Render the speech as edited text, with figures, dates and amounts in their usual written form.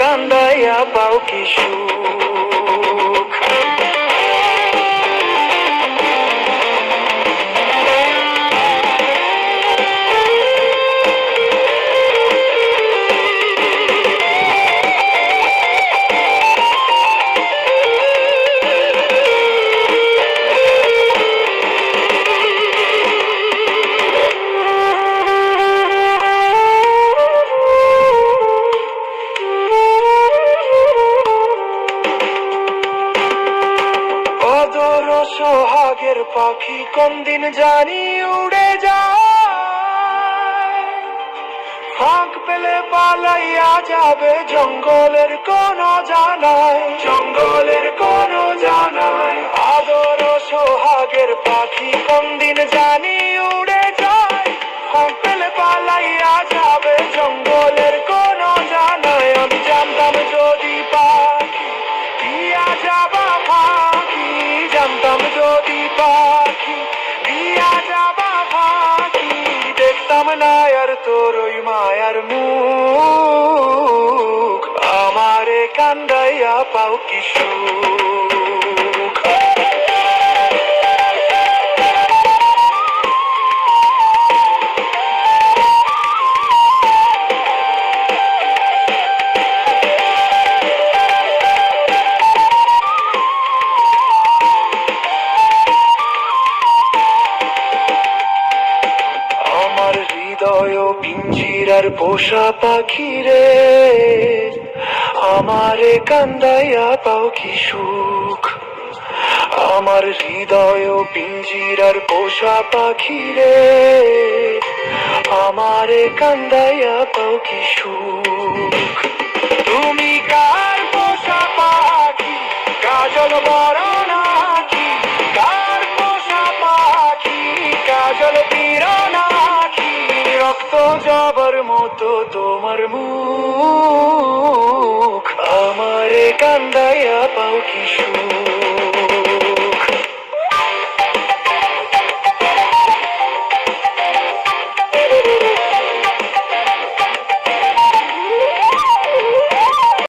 কান্দাইয়া পাও কি সুখ। সোহাগের পাখি কোন দিন জানি উড়ে যায়, ফাঁক পেলে পালাইয়া যাবে জঙ্গলের কোন জানায়, জঙ্গলের কোন জানায়। আদর সোহাগের পাখি কোন দিন জানি উড়ে যায়, ফাঁক পেলে পালাইয়া যাবে জঙ্গলের কোন জানায়। আমি জানতাম যদি পাখি দিয়া যাবা ফাঁকি, জানতাম যদি পাখি দিয়া যাবা ফাঁকি, দেখতাম না আর তোর ওই মায়ার মুখ, আমারে কান্দাইয়া পাও কি সুখ। হৃদয় পিঞ্জিরার পোষা পাখি রে, আমারে কান্দাইয়া পাও কি সুখ। আমার হৃদয় পিঞ্জিরার পোষা পাখি রে, আমারে কান্দাইয়া পাও কি সুখ। তুমি কার পোষা পাখি কাজল বড় নাকি, কার পোষা পাখি কাজল পীর নাকি, রক্ত জবার মতো তোমার মুখ, আমারে কান্দাইয়া পাও কি সুখ।